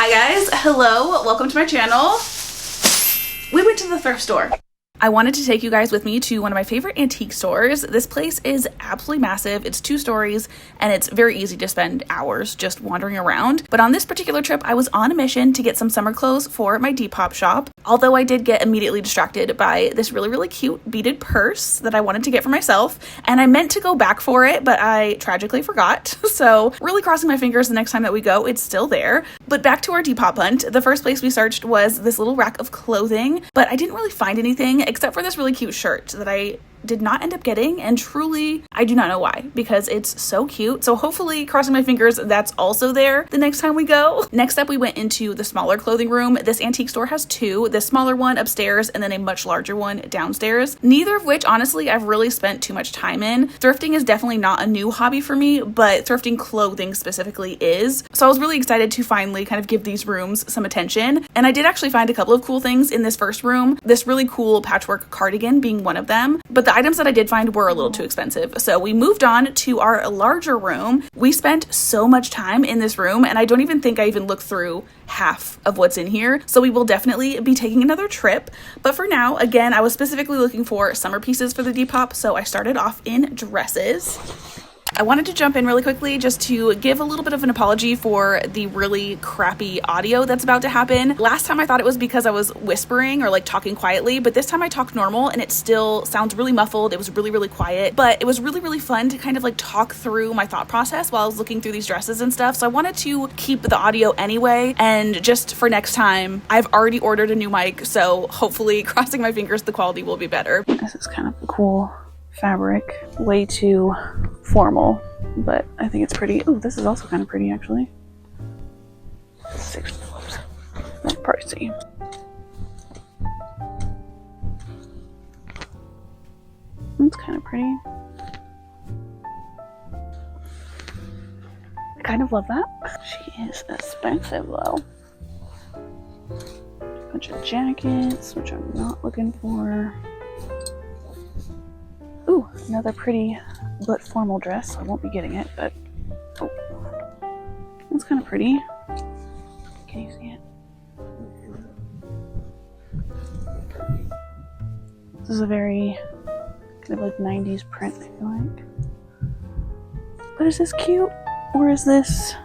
Hi guys, hello, welcome to my channel. We went to the thrift store. I wanted to take you guys with me to one of my favorite antique stores. This place is absolutely massive. It's 2 stories and it's very easy to spend hours just wandering around. But on this particular trip, I was on a mission to get some summer clothes for my Depop shop. Although I did get immediately distracted by this really cute beaded purse that I wanted to get for myself. And I meant to go back for it, but I tragically forgot. So really crossing my fingers the next time that we go, it's still there. But back to our Depop hunt. The first place we searched was this little rack of clothing, but I didn't really find anything except for this really cute shirt that I did not end up getting, and truly I do not know why, because it's so cute. So hopefully, crossing my fingers, that's also there the next time we go. Next up, we went into the smaller clothing room. This antique store has 2, the smaller one upstairs and then a much larger one downstairs, neither of which honestly I've really spent too much time in. Thrifting is definitely not a new hobby for me, but thrifting clothing specifically is. So I was really excited to finally kind of give these rooms some attention, and I did actually find a couple of cool things in this first room, this really cool patchwork cardigan being one of them, but the items that I did find were a little too expensive. So we moved on to our larger room. We spent so much time in this room, and I don't even think I even looked through half of what's in here. So we will definitely be taking another trip. But for now, again, I was specifically looking for summer pieces for the Depop, so I started off in dresses. I wanted to jump in really quickly just to give a little bit of an apology for the really crappy audio that's about to happen. Last time I thought it was because I was whispering or like talking quietly, but this time I talked normal and it still sounds really muffled. It was really quiet, but it was really fun to kind of like talk through my thought process while I was looking through these dresses and stuff. So I wanted to keep the audio anyway, and just for next time, I've already ordered a new mic, so hopefully, crossing my fingers, the quality will be better. This is kind of a cool fabric, way too formal, but I think it's pretty. Oh, this is also kind of pretty actually. $6. That's pricey. That's kind of pretty. I kind of love that. She is expensive though. Bunch of jackets, which I'm not looking for. Ooh, another pretty but formal dress. I won't be getting it, but oh, that's kind of pretty. Can you see it? This is a very kind of like 90s print, I feel like. But is this cute, or is this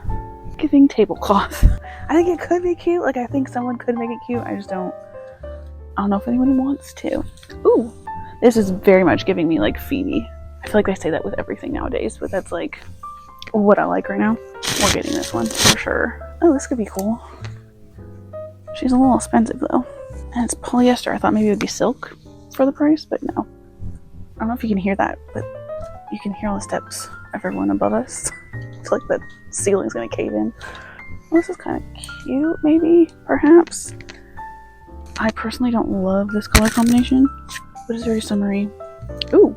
giving tablecloth? I think it could be cute. Like, I think someone could make it cute. I don't know if anyone wants to. Ooh. This is very much giving me like Phoebe. I feel like they say that with everything nowadays, but that's like what I like right now. We're getting this one for sure. Oh, this could be cool. She's a little expensive though. And it's polyester. I thought maybe it would be silk for the price, but no. I don't know if you can hear that, but you can hear all the steps of everyone above us. I feel like the ceiling's gonna cave in. Well, this is kind of cute, maybe, perhaps. I personally don't love this color combination, but it's very summery. Ooh,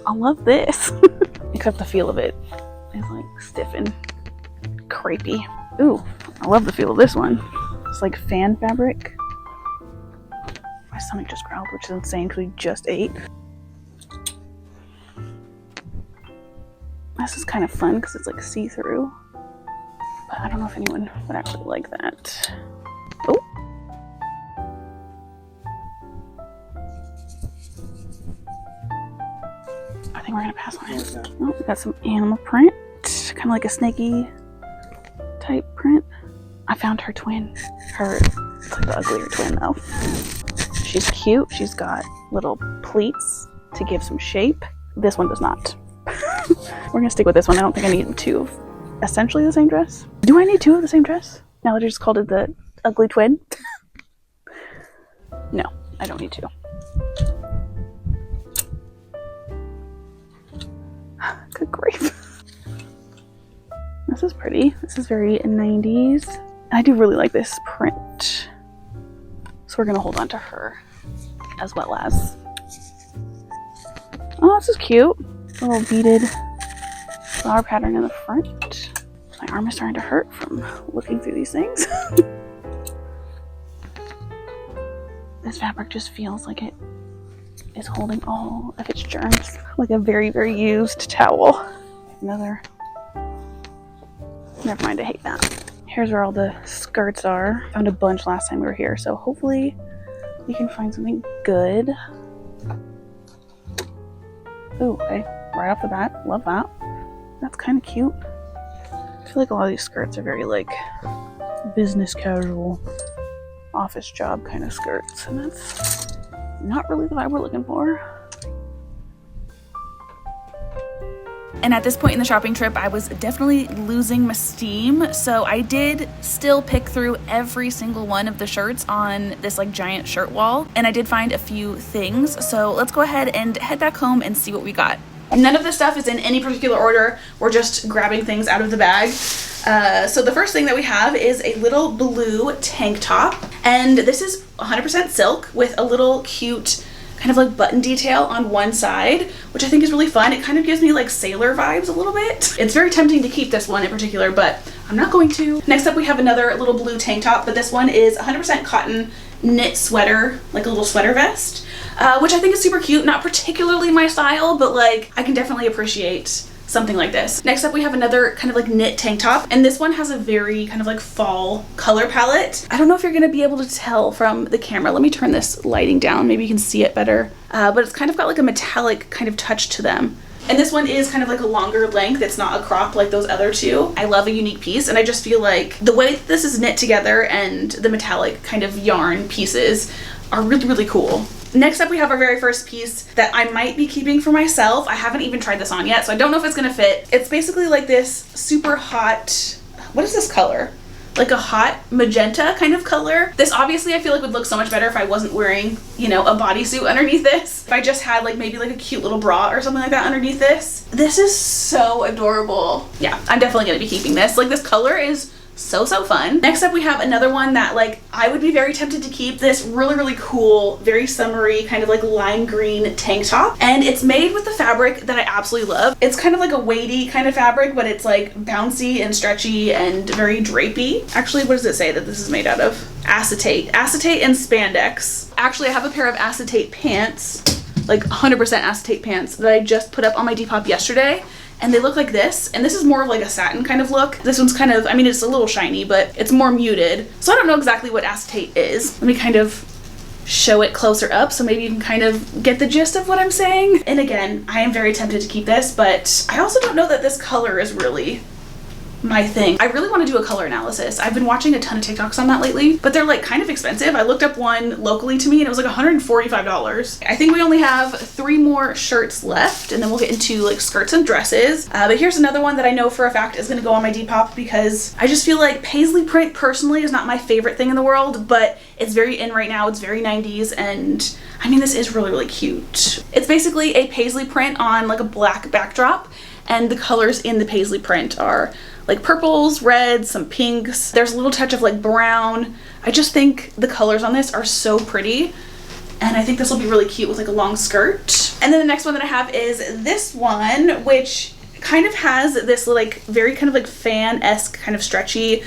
I love this. Except the feel of it is like stiff and crepey. Ooh, I love the feel of this one. It's like fan fabric. My stomach just growled, which is insane because we just ate. This is kind of fun because it's like see-through, but I don't know if anyone would actually like that. Oh. I think we're gonna pass on it. Oh, we got some animal print, kind of like a snaky type print. I found her twin. It's like the uglier twin though. She's cute. She's got little pleats to give some shape. This one does not. We're gonna stick with this one. I don't think I need 2 of essentially the same dress. Do I need 2 of the same dress? Now that I just called it the ugly twin? No, I don't need 2. Good grief. This is pretty. This is very 90s. I do really like this print. So we're gonna hold on to her as well as. Oh, this is cute. A little beaded flower pattern in the front. My arm is starting to hurt from looking through these things. This fabric just feels like it is holding all of its germs, like a very used towel. Another. Never mind, I hate that. Here's where all the skirts are. Found a bunch last time we were here, so hopefully we can find something good. Oh, okay. Right off the bat, love that. That's kind of cute. I feel like a lot of these skirts are very like business casual, office job kind of skirts, and that's not really the vibe we're looking for. And at this point in the shopping trip, I was definitely losing my steam. So I did still pick through every single one of the shirts on this like giant shirt wall. And I did find a few things. So let's go ahead and head back home and see what we got. None of this stuff is in any particular order. We're just grabbing things out of the bag. So the first thing that we have is a little blue tank top. And this is 100% silk with a little cute kind of like button detail on one side, which I think is really fun. It kind of gives me like sailor vibes a little bit. It's very tempting to keep this one in particular, but I'm not going to. Next up, we have another little blue tank top, but this one is 100% cotton knit sweater, like a little sweater vest, which I think is super cute. Not particularly my style, but like I can definitely appreciate something like this. Next up, we have another kind of like knit tank top, and this one has a very kind of like fall color palette. I don't know if you're gonna be able to tell from the camera. Let me turn this lighting down, maybe you can see it better. But it's kind of got like a metallic kind of touch to them. And this one is kind of like a longer length. It's not a crop like those other two. I love a unique piece, and I just feel like the way that this is knit together and the metallic kind of yarn pieces are really, really cool. Next up, we have our very first piece that I might be keeping for myself. I haven't even tried this on yet, so I don't know if it's gonna fit. It's basically like this super hot, what is this color? Like a hot magenta kind of color. This obviously I feel like would look so much better if I wasn't wearing, you know, a bodysuit underneath this. If I just had like maybe like a cute little bra or something like that underneath this. This is so adorable. Yeah, I'm definitely gonna be keeping this. Like this color is so fun. Next up, we have another one that like I would be very tempted to keep. This really, really cool, very summery kind of like lime green tank top, and it's made with the fabric that I absolutely love. It's kind of like a weighty kind of fabric, but it's like bouncy and stretchy and very drapey. Actually, what does it say that this is made out of? Acetate and spandex. Actually, I have a pair of acetate pants, like 100% acetate pants that I just put up on my Depop yesterday. And they look like this, and this is more of like a satin kind of look. This one's kind of, I mean, it's a little shiny, but it's more muted. So I don't know exactly what acetate is. Let me kind of show it closer up so maybe you can kind of get the gist of what I'm saying. And again, I am very tempted to keep this, but I also don't know that this color is really my thing. I really want to do a color analysis. I've been watching a ton of TikToks on that lately, but they're like kind of expensive. I looked up one locally to me and it was like $145. I think we only have 3 more shirts left, and then we'll get into like skirts and dresses. But here's another one that I know for a fact is gonna go on my Depop because I just feel like paisley print personally is not my favorite thing in the world, but it's very in right now. It's very 90s, and I mean, this is really, really cute. It's basically a paisley print on like a black backdrop, and the colors in the paisley print are like purples, reds, some pinks. There's a little touch of like brown. I just think the colors on this are so pretty, and I think this will be really cute with like a long skirt. And then the next one that I have is this one, which kind of has this like very kind of like fan-esque kind of stretchy,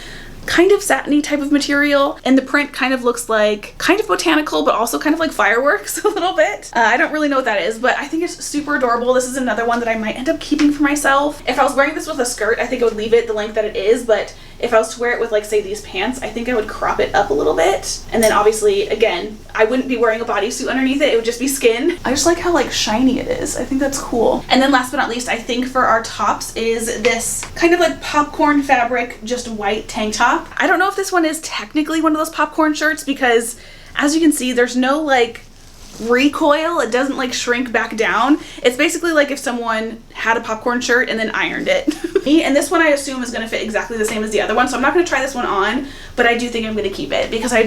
kind of satiny type of material, and the print kind of looks like kind of botanical but also kind of like fireworks a little bit. I don't really know what that is, but I think it's super adorable. This is another one that I might end up keeping for myself. If I was wearing this with a skirt, I think I would leave it the length that it is, but if I was to wear it with like say these pants, I think I would crop it up a little bit. And then obviously again, I wouldn't be wearing a bodysuit underneath it. It would just be skin. I just like how like shiny it is. I think that's cool. And then last but not least, I think for our tops is this kind of like popcorn fabric, just white tank top. I don't know if this one is technically one of those popcorn shirts because as you can see, there's no like recoil. It doesn't like shrink back down. It's basically like if someone had a popcorn shirt and then ironed it. And this one I assume is going to fit exactly the same as the other one, so I'm not going to try this one on, but I do think I'm going to keep it because I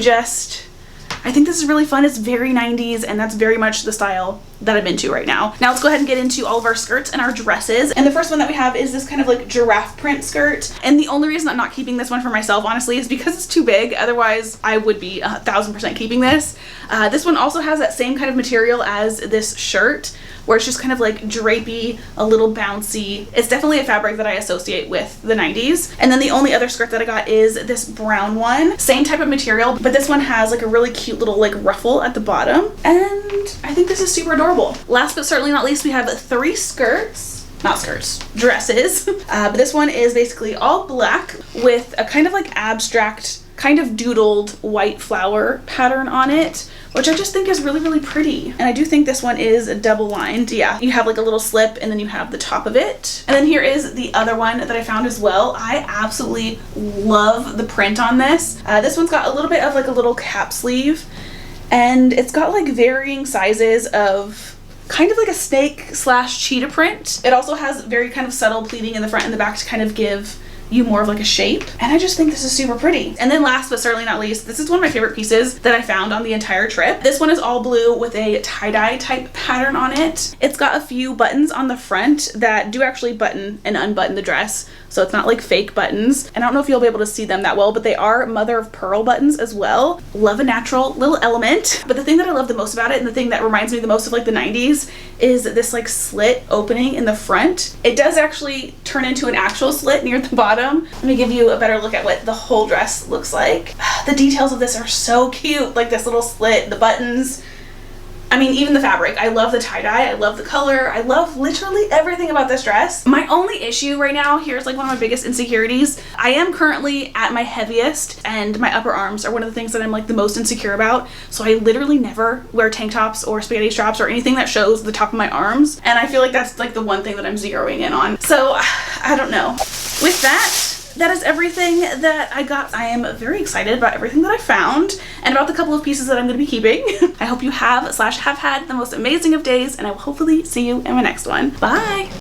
think this is really fun. It's very 90s, and that's very much the style that I'm into right now. Now let's go ahead and get into all of our skirts and our dresses. And the first one that we have is this kind of like giraffe print skirt. And the only reason I'm not keeping this one for myself, honestly, is because it's too big. Otherwise, I would be 1000% keeping this. This one also has that same kind of material as this shirt, where it's just kind of like drapey, a little bouncy. It's definitely a fabric that I associate with the 90s. And then the only other skirt that I got is this brown one. Same type of material, but this one has like a really cute little like ruffle at the bottom. And I think this is super adorable. Last but certainly not least, we have 3 skirts. not skirts, dresses. But this one is basically all black with a kind of like abstract, kind of doodled white flower pattern on it, which I just think is really, really pretty. And I do think this one is double lined. Yeah, you have like a little slip and then you have the top of it. And then here is the other one that I found as well. I absolutely love the print on this. This one's got a little bit of like a little cap sleeve, and it's got like varying sizes of kind of like a snake slash cheetah print. It also has very kind of subtle pleating in the front and the back to kind of give you more of like a shape, and I just think this is super pretty. And then last but certainly not least, this is one of my favorite pieces that I found on the entire trip. This one is all blue with a tie-dye type pattern on it. It's got a few buttons on the front that do actually button and unbutton the dress, so it's not like fake buttons. And I don't know if you'll be able to see them that well, but they are mother of pearl buttons as well. Love a natural little element. But the thing that I love the most about it, and the thing that reminds me the most of like the 90s, is this like slit opening in the front. It does actually turn into an actual slit near the bottom. Let me give you a better look at what the whole dress looks like. The details of this are so cute, like this little slit, the buttons. I mean, even the fabric. I love the tie-dye, I love the color, I love literally everything about this dress. My only issue right now, here's like one of my biggest insecurities. I am currently at my heaviest, and my upper arms are one of the things that I'm like the most insecure about. So I literally never wear tank tops or spaghetti straps or anything that shows the top of my arms. And I feel like that's like the one thing that I'm zeroing in on. So I don't know. With that is everything that I got. I am very excited about everything that I found and about the couple of pieces that I'm going to be keeping. I hope you have had the most amazing of days, and I will hopefully see you in my next one. Bye!